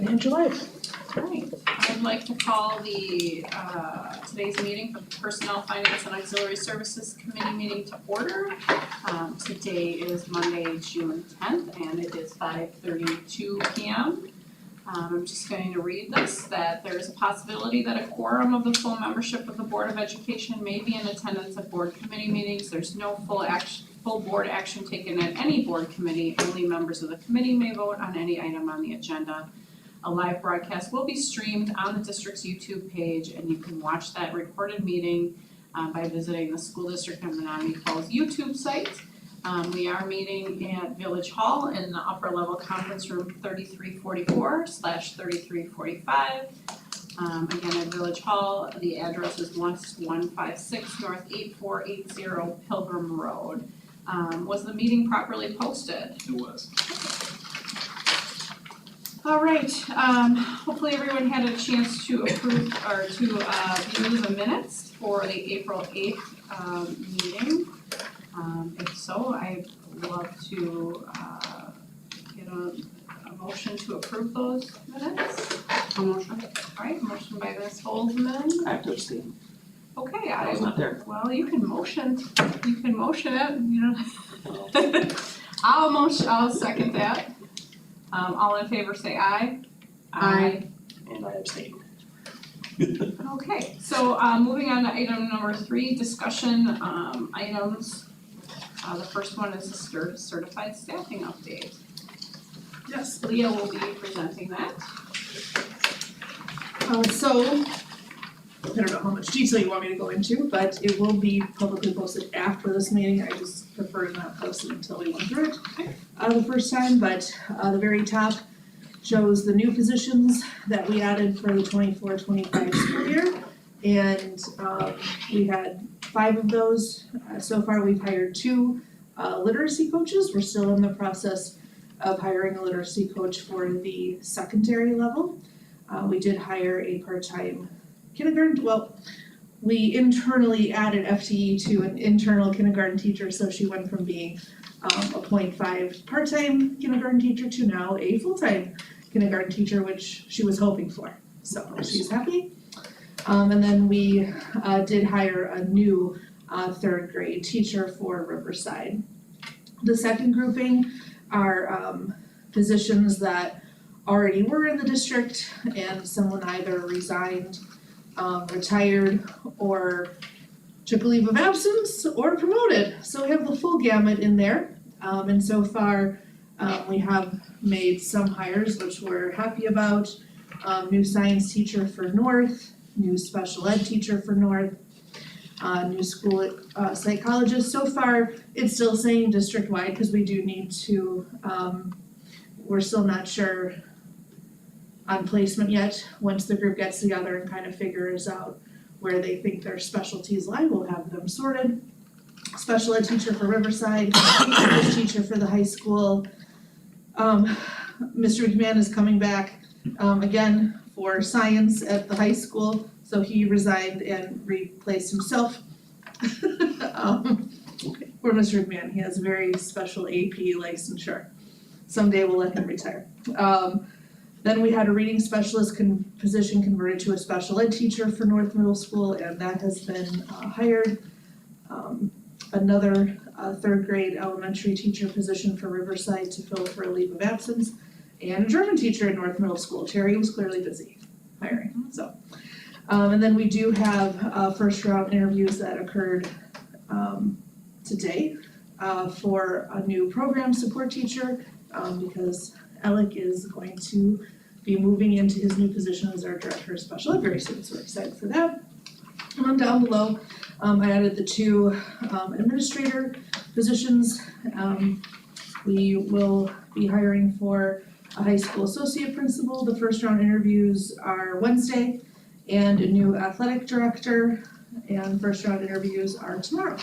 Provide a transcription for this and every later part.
And your life. Alright, I'd like to call the today's meeting for the Personnel, Finance and Auxiliary Services Committee meeting to order. Today is Monday, June 10th, and it is 5:32 p.m. I'm just going to read this, that there is a possibility that a quorum of the full membership of the Board of Education may be in attendance at board committee meetings. There's no full board action taken at any board committee. Only members of the committee may vote on any item on the agenda. A live broadcast will be streamed on the district's YouTube page, and you can watch that recorded meeting by visiting the School District of Menominee Falls YouTube site. We are meeting at Village Hall in the upper level conference room 3344/3345. Again, at Village Hall, the address is 1156 North 8480 Pilgrim Road. Was the meeting properly posted? It was. All right, hopefully everyone had a chance to approve or to view the minutes for the April 8th meeting. If so, I'd love to get a motion to approve those minutes. A motion. All right, motion by Ms. Holzman. I have to abstain. Okay, I was not there. well, you can motion it, you know. I'll second that. All in favor say aye. Aye. And I abstain. Okay, so moving on to item number 3, discussion items. The first one is the certified staffing update. Yes, Leah will be presenting that. so, I don't know how much detail you want me to go into, but it will be publicly posted after this meeting. I just prefer to not post it until we went through it the first time, but the very top shows the new positions that we added for the 24-25 school year. And we had 5 of those. So far, we've hired 2 literacy coaches. We're still in the process of hiring a literacy coach for the secondary level. We did hire a part-time kindergarten, well, we internally added FTE to an internal kindergarten teacher, so she went from being a 0.5 part-time kindergarten teacher to now a full-time kindergarten teacher, which she was hoping for, so she's happy. And then we did hire a new 3rd grade teacher for Riverside. The second grouping are positions that already were in the district and someone either resigned, retired, or took a leave of absence, or promoted. So we have the full gamut in there. And so far, we have made some hires, which we're happy about. New science teacher for North, new special ed teacher for North, new school psychologist. So far, it's still saying district-wide because we do need to, we're still not sure on placement yet. Once the group gets together and kind of figures out where they think their specialties lie, we'll have them sorted. Special ed teacher for Riverside, English teacher for the high school. Mr. McMahon is coming back again for science at the high school, so he resigned and replaced himself. For Mr. McMahon, he has very special AP licensure. Someday we'll let him retire. Then we had a reading specialist position converted to a special ed teacher for North Middle School, and that has been hired. Another 3rd grade elementary teacher position for Riverside to fill for a leave of absence, and a German teacher at North Middle School. Terry was clearly busy hiring, so. And then we do have 1st round interviews that occurred today for a new program support teacher, because Alec is going to be moving into his new position as our director of special ed very soon, so we're excited for that. And then down below, I added the 2 administrator positions. We will be hiring for a high school associate principal. The 1st round interviews are Wednesday, and a new athletic director, and 1st round interviews are tomorrow.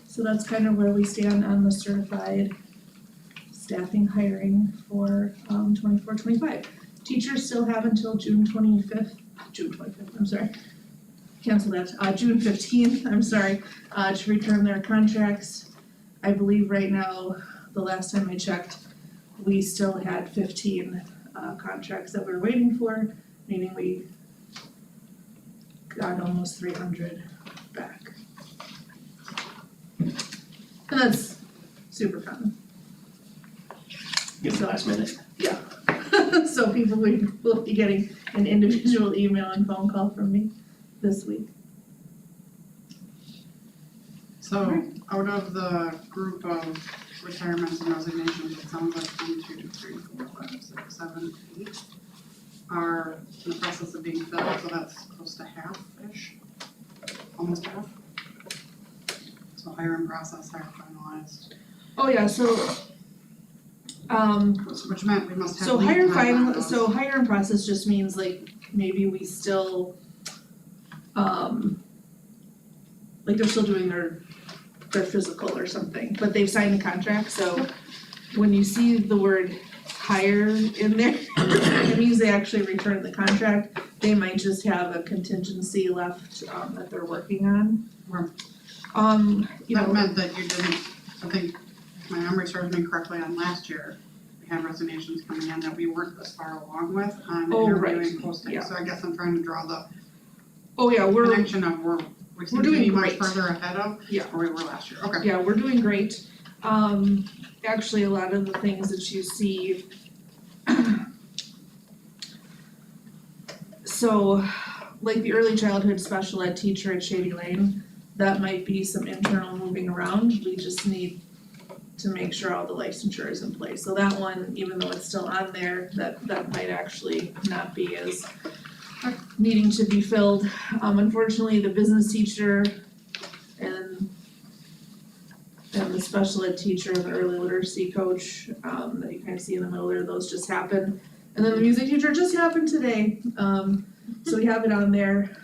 So that's kind of where we stand on the certified staffing hiring for 24-25. Teachers still have until June 25th, I'm sorry, cancel that, June 15th, I'm sorry, to return their contracts. I believe right now, the last time I checked, we still had 15 contracts that we're waiting for, meaning we got almost 300 back. And that's super common. Get the last minute. So people will be getting an individual email and phone call from me this week. So out of the group of retirements and resignations, it sounds like 1, 2, 3, 4, 5, 6, 7, 8 are in the process of being filled, so that's close to half-ish, almost half. So hiring process, hire finalized, Oh yeah, so which meant we must have so lead hire time on final, those. so hiring process just means like maybe we still like they're still doing their physical or something, but they've signed the contract, so when you see the word hire in there, it means they actually returned the contract. They might just have a contingency left that they're working on. Right. You That know, meant that you didn't, I think, if my memory serves me correctly, on last year, we had resignations coming in that we weren't as far along with on Oh, right, interviewing posting, yeah. so I guess I'm trying to draw the oh yeah, we're, connection of we seem to doing be much great. further ahead of Yeah. where we were last year, okay. yeah, we're doing great. Actually, a lot of the things that you see. So, like the early childhood special ed teacher at Shady Lane, that might be some internal moving around. We just need to make sure all the licensure is in place. So that one, even though it's still on there, that might actually not be as needing to be filled. Unfortunately, the business teacher and the special ed teacher and the early literacy coach, that you kind of see in the middle there, those just happened. And then the music teacher just happened today, so we have it on there.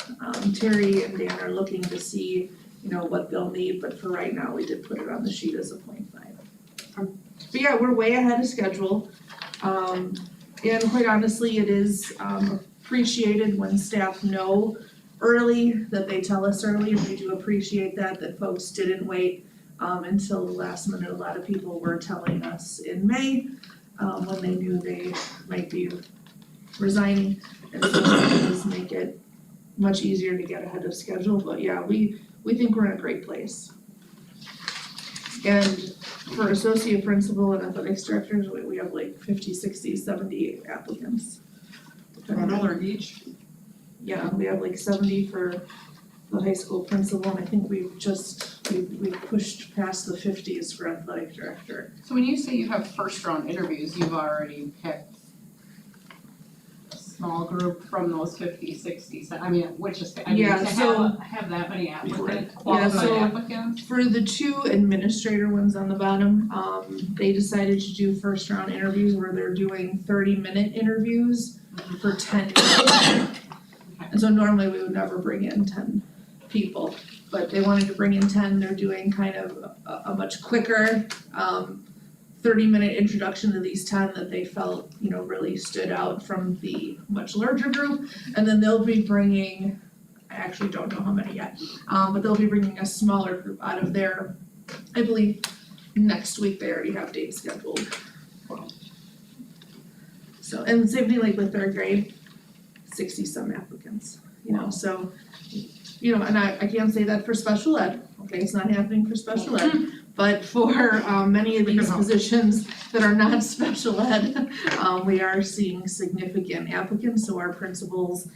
Terry and Dan are looking to see, you know, what they'll need, but for right now, we did put it on the sheet as a 0.5. But yeah, we're way ahead of schedule, and quite honestly, it is, appreciated when staff know early, that they tell us early, and we do appreciate that folks didn't wait until the last minute. A lot of people were telling us in May, when they knew they might be resigning, and so it does make it much easier to get ahead of schedule, but yeah, we think we're in a great place. And for associate principal and athletics directors, we have like 50, 60, 70 applicants. $1 each, Yeah, we have like 70 for the high school principal, and I think we've pushed past the 50s for athletic director. So when you say you have first round interviews, you've already picked a small group from those 50, 60, I mean, which is, I mean, Yeah, to so- have that many applicants, Right. qualified so- applicants. For the 2 administrator ones on the bottom, they decided to do first round interviews where they're doing 30-minute interviews for 10 minutes. And so normally we would never bring in 10 people, but they wanted to bring in 10, they're doing kind of a much quicker 30-minute introduction to these 10 that they felt, you know, really stood out from the much larger group. And then they'll be bringing, I actually don't know how many yet, but they'll be bringing a smaller group out of there. I believe next week they already have dates scheduled. So, and same thing like with third grade, 60 some applicants, you know, so, you know, and I can't say that for special ed, okay, it's not happening for special ed. But for many of these positions that are not special ed, we are seeing significant applicants, so our principals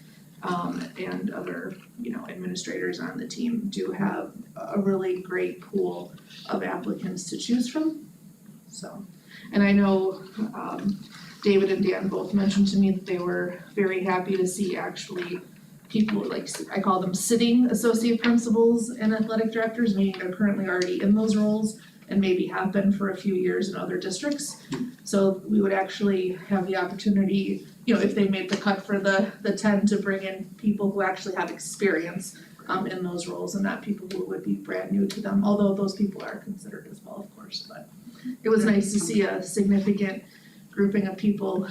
and other, you know, administrators on the team do have a really great pool of applicants to choose from. So, and I know David and Dan both mentioned to me that they were very happy to see actually people, like, I call them sitting associate principals and athletic directors, meaning they're currently already in those roles and maybe have been for a few years in other districts. So we would actually have the opportunity, you know, if they made the cut for the 10, to bring in people who actually have experience in those roles and not people who would be brand new to them, although those people are considered as well, of course, but it was nice to see a significant grouping of people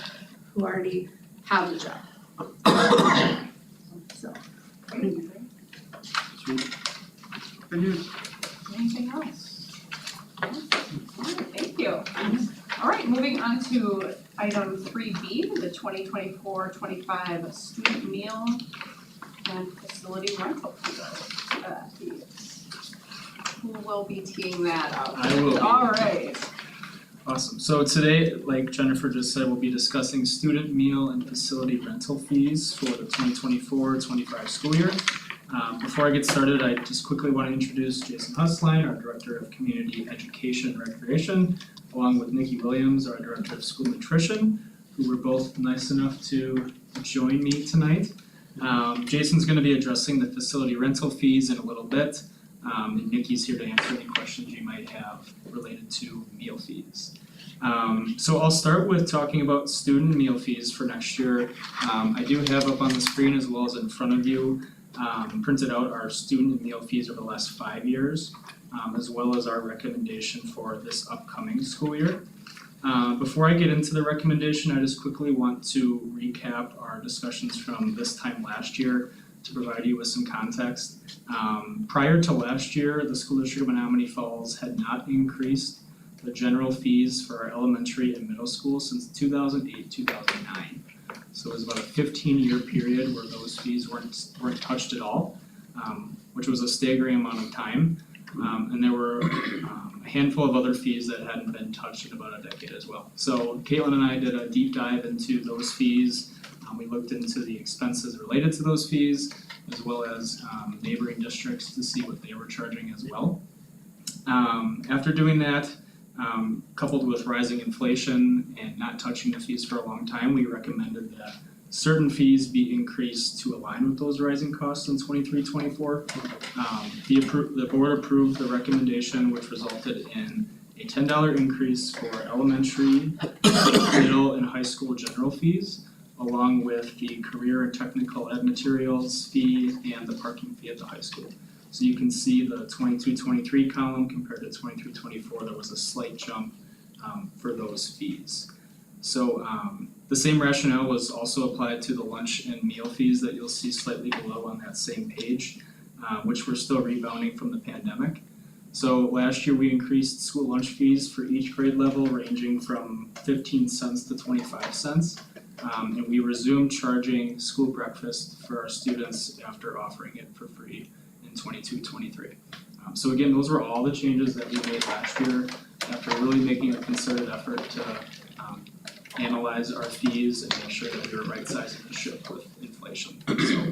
who already have the job. So, Sweet. good news. Anything else? Alright, thank you. All right, moving on to item 3B, the 2024-25 student meal and facility rental fees. Who will be teeing that up? I will be. All right. Awesome. So today, like Jennifer just said, we'll be discussing student meal and facility rental fees for the 2024-25 school year. Before I get started, I just quickly want to introduce Jason Husline, our Director of Community Education and Recreation, along with Nikki Williams, our Director of School Nutrition, who were both nice enough to join me tonight. Jason's going to be addressing the facility rental fees in a little bit. And Nikki's here to answer any questions you might have related to meal fees. So I'll start with talking about student meal fees for next year. I do have up on the screen as well as in front of you, printed out our student meal fees over the last 5 years, as well as our recommendation for this upcoming school year. Before I get into the recommendation, I just quickly want to recap our discussions from this time last year to provide you with some context. Prior to last year, the School District of Menominee Falls had not increased the general fees for our elementary and middle school since 2008-2009. So it was about a 15-year period where those fees weren't touched at all, which was a staggering amount of time. And there were a handful of other fees that hadn't been touched in about a decade as well. So Caitlin and I did a deep dive into those fees. We looked into the expenses related to those fees, as well as neighboring districts to see what they were charging as well. After doing that, coupled with rising inflation and not touching the fees for a long time, we recommended that certain fees be increased to align with those rising costs in 23-24. The board approved the recommendation, which resulted in a $10 increase for elementary, middle, and high school general fees, along with the career and technical ed materials fee and the parking fee at the high school. So you can see the 22-23 column compared to 23-24, there was a slight jump for those fees. So the same rationale was also applied to the lunch and meal fees that you'll see slightly below on that same page, which were still rebounding from the pandemic. So last year we increased school lunch fees for each grade level ranging from 15 cents to 25 cents. And we resumed charging school breakfast for our students after offering it for free in 22-23. So again, those were all the changes that we made last year after really making a concerted effort to analyze our fees and make sure that we were right-sizing the ship with inflation. So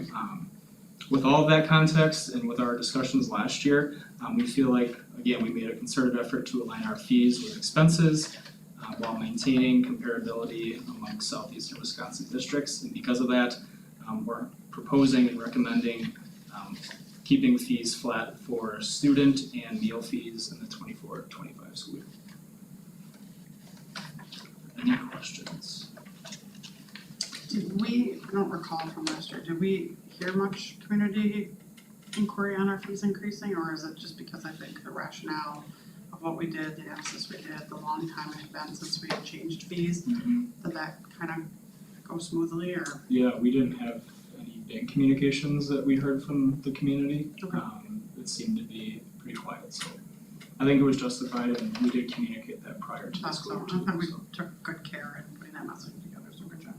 with all of that context and with our discussions last year, we feel like, again, we made a concerted effort to align our fees with expenses while maintaining comparability among southeastern Wisconsin districts. And because of that, we're proposing and recommending keeping fees flat for student and meal fees in the 24-25 school year. Any questions? I don't recall from last year, did we hear much community inquiry on our fees increasing, or is it just because I think the rationale of what we did, the analysis we did, the long time it had been since we had changed fees, did that kind of go smoothly, or? Yeah, we didn't have any big communications that we heard from the community. Okay. It seemed to be pretty quiet, so I think it was justified, and we did communicate that prior to the Thought school so, year I thought we too, took good care in putting that message together, so good job.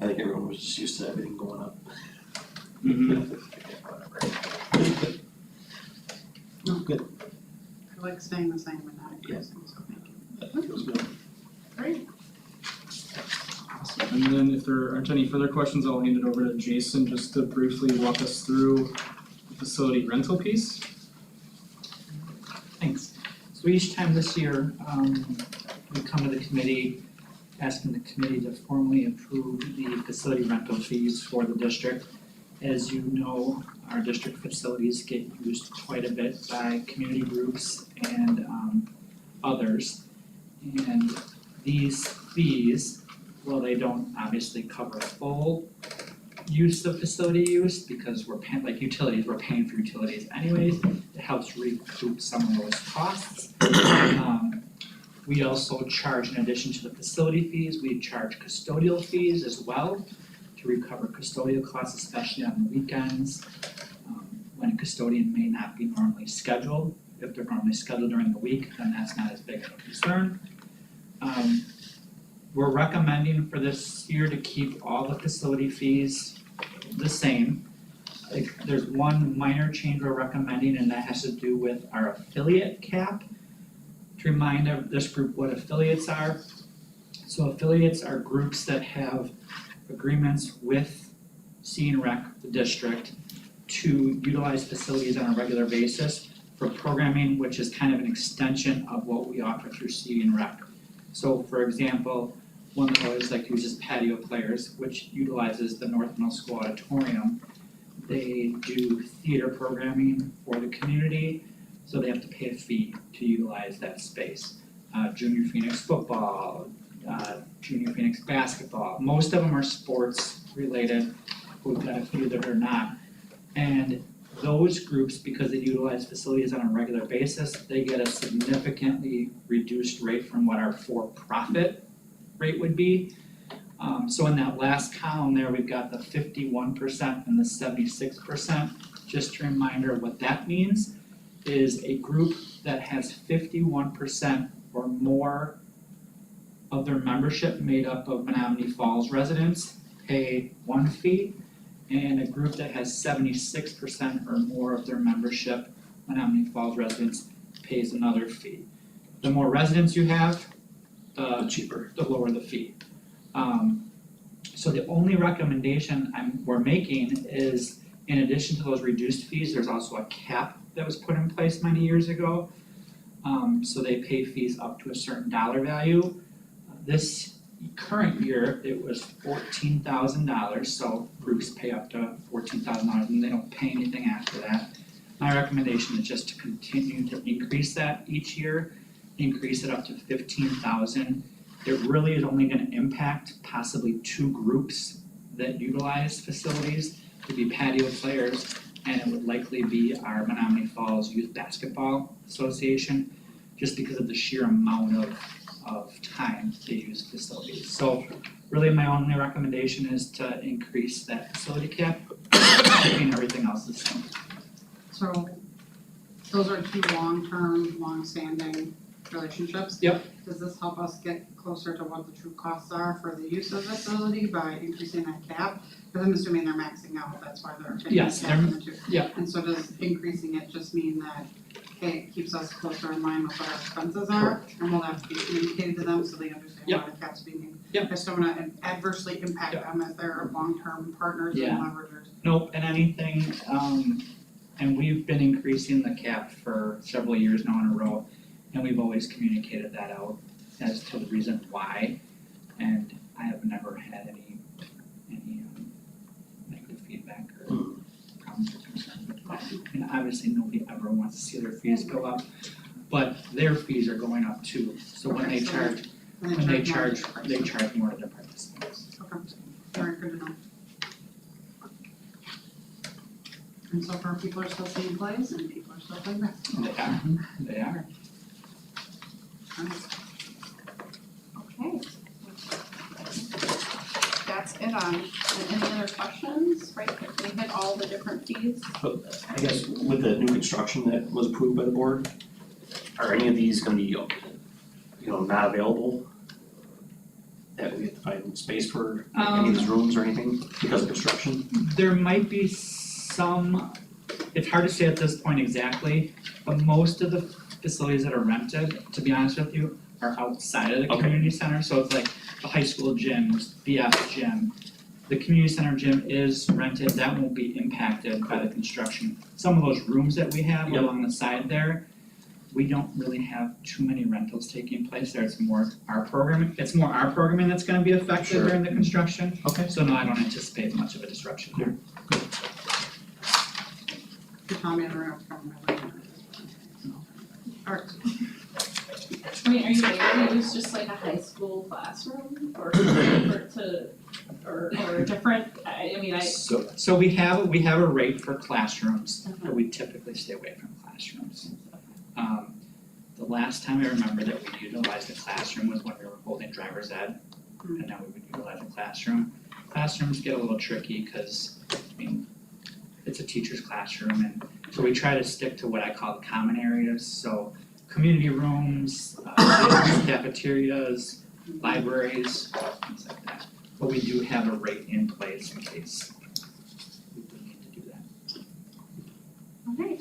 I think everyone was just used to everything going up. No, good. I like staying the same and not increasing, so thank you. That feels good. Great. Awesome. And then if there aren't any further questions, I'll hand it over to Jason just to briefly walk us through the facility rental piece. Thanks. So each time this year, we come to the committee, asking the committee to formally approve the facility rental fees for the district. As you know, our district facilities get used quite a bit by community groups and others. And these fees, well, they don't obviously cover full use of facility use because we're paying, like utilities, we're paying for utilities anyways. It helps recoup some of those costs. We also charge, in addition to the facility fees, we charge custodial fees as well to recover custodial costs, especially on the weekends, when a custodian may not be normally scheduled. If they're normally scheduled during the week, then that's not as big of a concern. we're recommending for this year to keep all the facility fees the same. Like, there's one minor change we're recommending, and that has to do with our affiliate cap. To remind this group what affiliates are. So affiliates are groups that have agreements with C&Rec, the district, to utilize facilities on a regular basis for programming, which is kind of an extension of what we offer through C&Rec. So for example, one that I always like to use is Patio Players, which utilizes the North Middle School Auditorium. They do theater programming for the community, so they have to pay a fee to utilize that space. Junior Phoenix football, Junior Phoenix basketball, most of them are sports related, we've got a few that are not. And those groups, because they utilize facilities on a regular basis, they get a significantly reduced rate from what our for-profit rate would be. So in that last column there, we've got the 51% and the 76%. Just a reminder of what that means is a group that has 51% or more of their membership made up of Menominee Falls residents pay one fee, and a group that has 76% or more of their membership, Menominee Falls residents, pays another fee. The more residents you have, The cheaper. the lower the fee. So the only recommendation we're making is, in addition to those reduced fees, there's also a cap that was put in place many years ago. So they pay fees up to a certain dollar value. This current year, it was $14,000, so groups pay up to $14,000 and they don't pay anything after that. My recommendation is just to continue to increase that each year, increase it up to $15,000. It really is only gonna impact possibly two groups that utilize facilities, to be Patio Players, and it would likely be our Menominee Falls Youth Basketball Association, just because of the sheer amount of time they use facilities. So really my only recommendation is to increase that facility cap, keeping everything else the same. So those are two long-term, long-standing relationships. Yep. Does this help us get closer to what the true costs are for the use of the facility by increasing that cap? Because I'm assuming they're maxing out, that's why they're taking Yes, the cap in the two. yeah. And so does increasing it just mean that, okay, it keeps us closer in line with what our expenses are? And will that be communicated to them so they understand why the cap's being used? Yep. I just don't wanna adversely impact them as they're long-term partners and Yeah. leveragers. Nope, and anything, and we've been increasing the cap for several years now in a row, and we've always communicated that out as to the reason why, and I have never had any negative feedback or problems or concerns with that. And obviously, nobody ever wants to see their fees go up, but their fees are going up too, so when they Okay, so charge, And when they more charge, to the they price. charge more to their participants. Okay, alright, good to know. And so far, people are still seeing plays and people are still playing basketball. They are. Nice. Okay. That's it on, and any other questions, right, we hit all the different fees? I guess with the new construction that was approved by the board, are any of these gonna be, not available? That we have to find space for any of these rooms or anything because of construction? There might be some, it's hard to say at this point exactly, but most of the facilities that are rented, to be honest with you, are outside of the Okay. community center, so it's like the high school gym, BF gym. The community center gym is rented, that won't be impacted by the construction. Some of those rooms that we have Yep. along the side there, we don't really have too many rentals taking place there, it's more our programming that's gonna be affected Sure. during the construction. Okay. So no, I don't anticipate much of a disruption there. You tell me everyone's coming over. Alright, I mean, are you able to use just like a high school classroom or or a different, I mean, So we have a rate for classrooms, but we typically stay away from classrooms. The last time I remember that we utilized a classroom was when we were holding driver's ed, and now we would utilize a classroom. Classrooms get a little tricky, cause it's a teacher's classroom, and so we try to stick to what I call the common areas, so community rooms, cafeterias, libraries, things like that. But we do have a rate in place in case we do need to do that. Okay.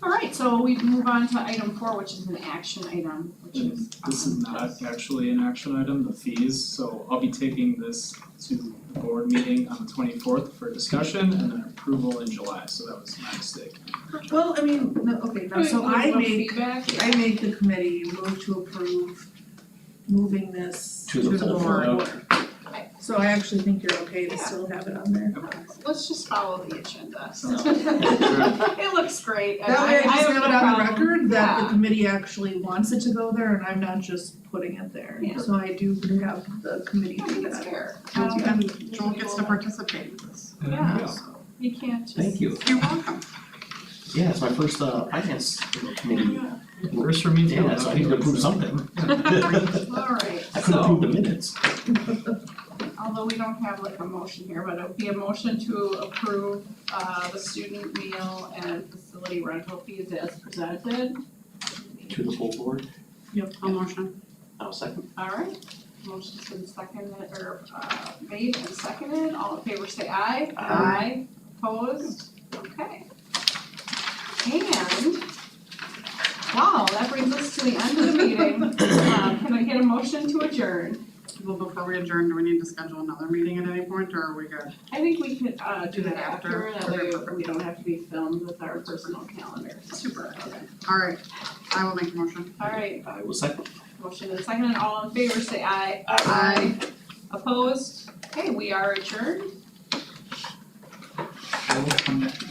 Alright, so we move on to item 4, which is an action item, which is. This is not actually an action item, the fees, so I'll be taking this to the board meeting on the 24th for discussion and then approval in July, so that was my mistake. Well, I mean, no, okay, now, so I What make, feedback? I make the committee move to approve moving this To to the the full board. board. So I actually think you're okay to still have it on there. Let's just follow the agenda. Sounds It looks great, and That way I just have have no it on the problem. record that the Yeah. committee actually wants it to go there and I'm not just putting it there. Yeah. So I do have the committee I do think it's that. fair. And Joel gets to participate in this. Yeah, you can't just. Thank you. You're welcome. Yeah, it's my first finance committee. First for me too. Yeah, so I need to approve something. Alright, I couldn't approve the minutes. although we don't have like a motion here, but it would be a motion to approve the student meal and facility rental fees as presented. To the full board. Yep. I'll motion. I'll second. Alright, motion's been seconded, or made and seconded, all in favor say aye. Aye. Opposed? Okay. And, wow, that brings us to the end of the meeting. Can I get a motion to adjourn? Well, before we adjourn, do we need to schedule another meeting at any point, or are we good? I think we could do Do that that after, after. that way Okay, perfect. we don't have to be filmed with our personal calendars. Super. Okay. All right, I will make a motion. Alright, I will second. motion and second, and all in favor say aye. Aye. Opposed? Okay, we are adjourned. I will come back.